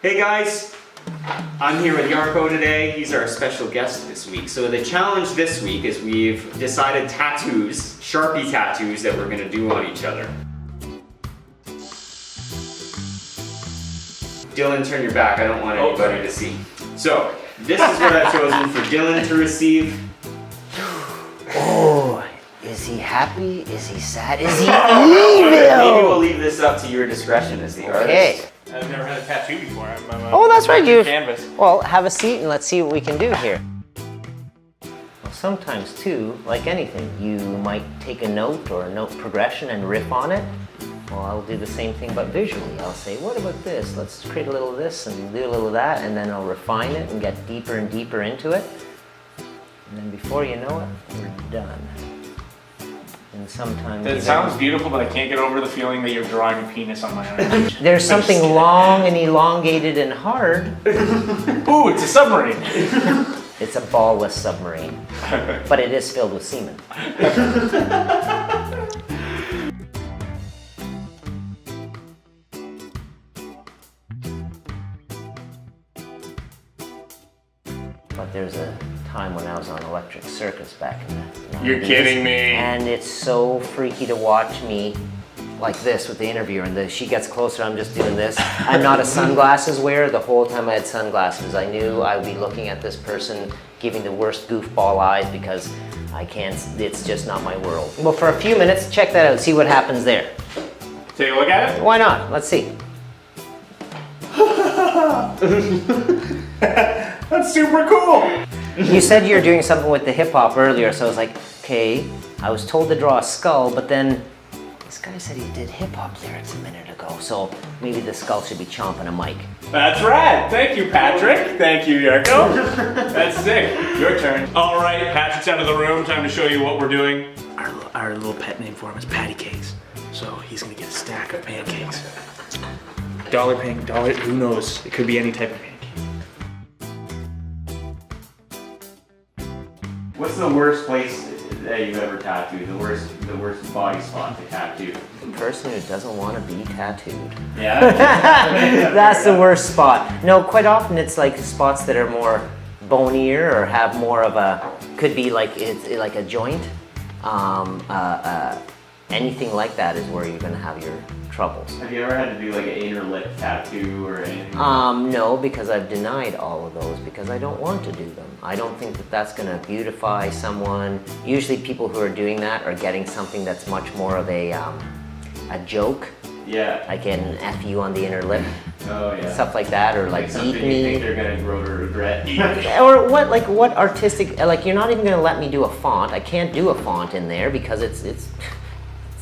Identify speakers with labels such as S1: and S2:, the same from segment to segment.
S1: Hey guys, I'm here with Jarkko today. He's our special guest this week. So the challenge this week is we've decided tattoos, Sharpie tattoos that we're gonna do on each other. Dylan, turn your back. I don't want anybody to see. So this is what I've chosen for Dylan to receive.
S2: Oh, is he happy? Is he sad? Is he evil?
S1: Maybe we'll leave this up to your discretion as the artist.
S3: I've never had a tattoo before.
S2: Oh, that's right, you.
S3: Canvas.
S2: Well, have a seat and let's see what we can do here. Well, sometimes too, like anything, you might take a note or a note progression and riff on it. Well, I'll do the same thing, but visually. I'll say, what about this? Let's create a little of this and do a little of that, and then I'll refine it and get deeper and deeper into it. And then before you know it, we're done. And sometimes...
S3: It sounds beautiful, but I can't get over the feeling that you're drawing a penis on my arm.
S2: There's something long and elongated and hard.
S3: Ooh, it's a submarine.
S2: It's a ballless submarine, but it is filled with semen. But there's a time when I was on Electric Circus back in the 90s.
S3: You're kidding me.
S2: And it's so freaky to watch me like this with the interviewer, and she gets closer, I'm just doing this. I'm not a sunglasses wearer. The whole time I had sunglasses, I knew I would be looking at this person giving the worst goofball eyes because I can't, it's just not my world. Well, for a few minutes, check that out, see what happens there.
S3: Take a look at it?
S2: Why not? Let's see.
S3: That's super cool.
S2: You said you were doing something with the hip hop earlier, so I was like, okay, I was told to draw a skull, but then this guy said he did hip hop lyrics a minute ago, so maybe the skull should be chomping a mic.
S3: That's rad. Thank you, Patrick. Thank you, Jarkko. That's sick. Your turn. All right, Patrick's out of the room. Time to show you what we're doing.
S4: Our little pet name for him is Patty Cakes. So he's gonna get a stack of pancakes. Dollar, who knows? It could be any type of pancake.
S1: What's the worst place that you've ever tattooed? The worst body spot to tattoo?
S2: The person who doesn't want to be tattooed.
S1: Yeah?
S2: That's the worst spot. No, quite often it's like spots that are more bonier or have more of a, could be like, it's like a joint. Anything like that is where you're gonna have your troubles.
S1: Have you ever had to do like an inner lip tattoo or anything?
S2: No, because I've denied all of those because I don't want to do them. I don't think that that's gonna beautify someone. Usually people who are doing that are getting something that's much more of a joke.
S1: Yeah.
S2: Like an F you on the inner lip.
S1: Oh yeah.
S2: Stuff like that, or like
S1: something
S2: eat
S1: you
S2: me.
S1: think they're gonna grow to regret.
S2: Or what artistic, like you're not even gonna let me do a font. I can't do a font in there because it's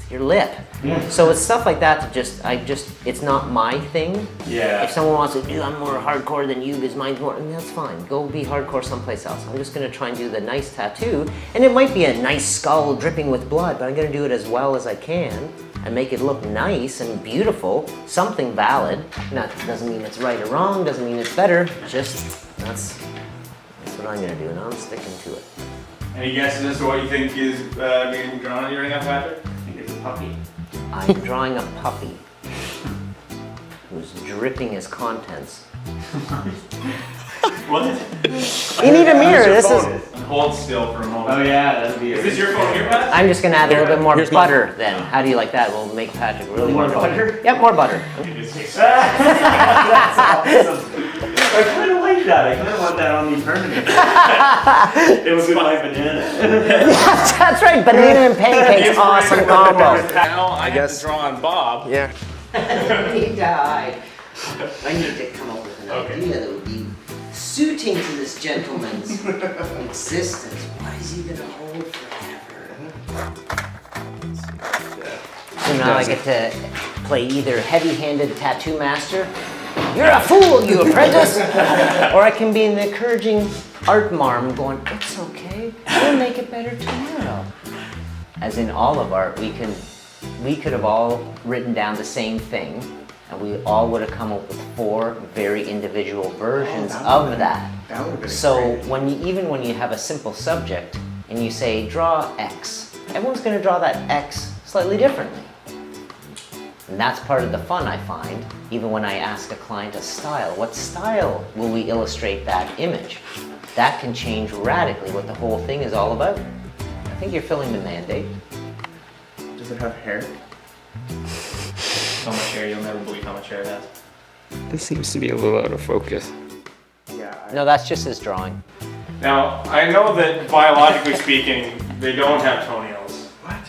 S2: your lip.
S1: Yeah.
S2: So it's stuff like that it's not my thing.
S1: Yeah.
S2: If someone wants to do, I'm more hardcore than you because mine's more, and that's fine. Go be hardcore someplace else. I'm just gonna try and do the nice tattoo, and it might be a nice skull dripping with blood, but I'm gonna do it as well as I can and make it look nice and beautiful, something valid. That doesn't mean it's right or wrong, doesn't mean it's better, just that's what I'm gonna do, and I'm sticking to it.
S3: Any guesses as to what you think is being drawn on you right now, Patrick?
S1: I think it's a puppy.
S2: I'm drawing a puppy who's dripping his contents.
S3: What?
S2: You need a mirror, this is...
S3: Hold still for a moment.
S1: Oh yeah, that'd be.
S3: Is this your phone here, Pat?
S2: I'm just gonna add a little bit more butter then. How do you like that? We'll make Patrick really
S1: More
S2: wonderful.
S1: butter?
S2: Yep, more butter.
S1: That's awesome. I kind of like that. I kind of want that on me permanently. It was with my banana.
S2: That's right, banana and pancakes, awesome combo.
S3: Now I have to draw on Bob.
S4: Yeah.
S2: He died. I need to come up with an idea that would be suiting to this gentleman's existence. What is he gonna hold forever? So now I get to play either heavy-handed tattoo master, you're a fool, you apprentice, or I can be an encouraging art marm going, it's okay, we'll make it better tomorrow. As in all of art, we could have all written down the same thing, and we all would have come up with 4 very individual versions of that.
S4: That would have been
S2: So even when you have a simple subject and you say draw X, everyone's going to draw that X slightly differently. And that's part of the fun I find, even when I ask a client a style. What style will we illustrate that image? That can change radically what the whole thing is all about. I think you're filling the mandate.
S4: Does it have hair?
S3: So much hair, you'll never believe how much hair it has.
S1: This seems to be a little out of focus.
S4: Yeah.
S2: No, that's just his drawing.
S3: Now, I know that biologically speaking, they don't have toenails.
S4: What?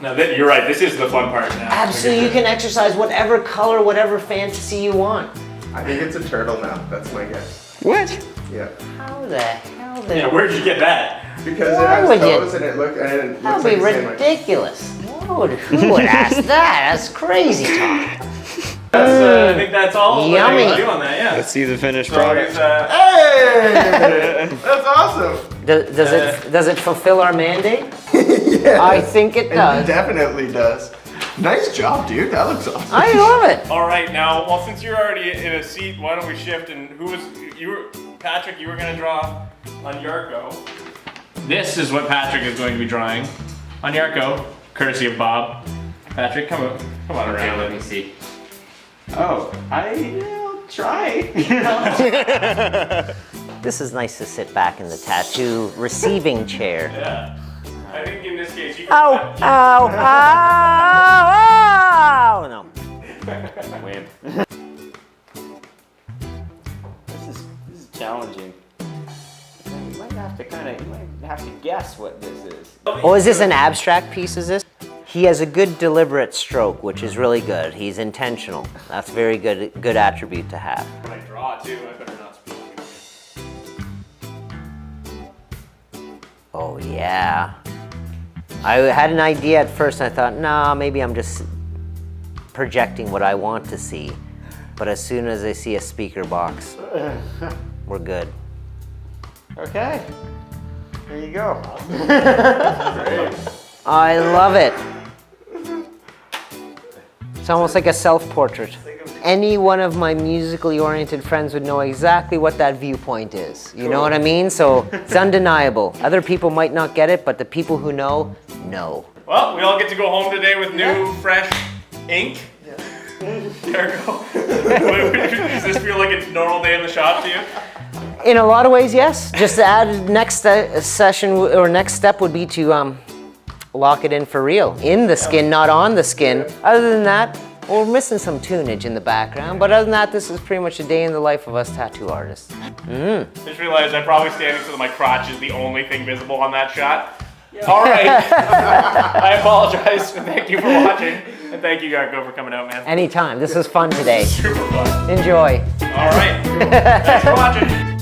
S3: Now, you're right, this is the fun part now.
S2: Absolutely, you can exercise whatever color, whatever fantasy you want.
S5: I think it's a turtle now. That's my guess.
S1: What?
S5: Yeah.
S2: How the hell did
S3: Yeah, where'd you get that?
S5: Because
S2: Why
S5: it has
S2: would you-
S5: toes and it looks
S2: That'd
S5: like
S2: be
S5: a sandwich.
S2: ridiculous. Who would ask that? That's crazy talk.
S3: I think that's all
S2: Yummy.
S3: I do on that, yeah.
S1: Let's see the finished
S3: So
S1: product.
S3: it's,
S5: Hey! That's awesome.
S2: Does it fulfill our mandate?
S5: Yeah.
S2: I think it
S5: It
S2: does.
S5: definitely does. Nice job, dude. That looks awesome.
S2: I love it.
S3: all right, now, well, since you're already in a seat, why don't we shift? And Patrick, you were gonna draw on Jarkko. This is what Patrick is going to be drawing on Jarkko, courtesy of Bob. Patrick, come on
S1: Okay,
S3: around.
S1: let me see. Oh, I'll try.
S2: This is nice to sit back in the tattoo receiving chair.
S3: Yeah. I think in this case you can.
S2: Ow, ow, ow, ow! No.
S1: Win. This is challenging. You might have to guess what this is.
S2: Oh, is this an abstract piece, is this? He has a good deliberate stroke, which is really good. He's intentional. That's very good attribute to have.
S3: When I draw too, I better not speak.
S2: Oh yeah. I had an idea at first and I thought, nah, maybe I'm just projecting what I want to see. But as soon as I see a speaker box, we're good.
S1: Okay. There you go.
S2: I love it. It's almost like a self-portrait. Any one of my musically oriented friends would know exactly what that viewpoint is. You know what I mean? So it's undeniable. Other people might not get it, but the people who know.
S3: Well, we all get to go home today with new, fresh ink. Jarkko. Does this feel like a normal day in the shop to you?
S2: In a lot of ways, yes. Just to add, next session or next step would be to lock it in for real. In the skin, not on the skin. Other than that, we're missing some tunage in the background, but other than that, this is pretty much a day in the life of us tattoo artists.
S3: Just realized I'm probably standing so that my crotch is the only thing visible on that shot. All right. I apologize. Thank you for watching. And thank you, Jarkko, for coming out, man.
S2: Anytime. This was fun today.
S3: Super fun.
S2: Enjoy.
S3: All right. Thanks for watching.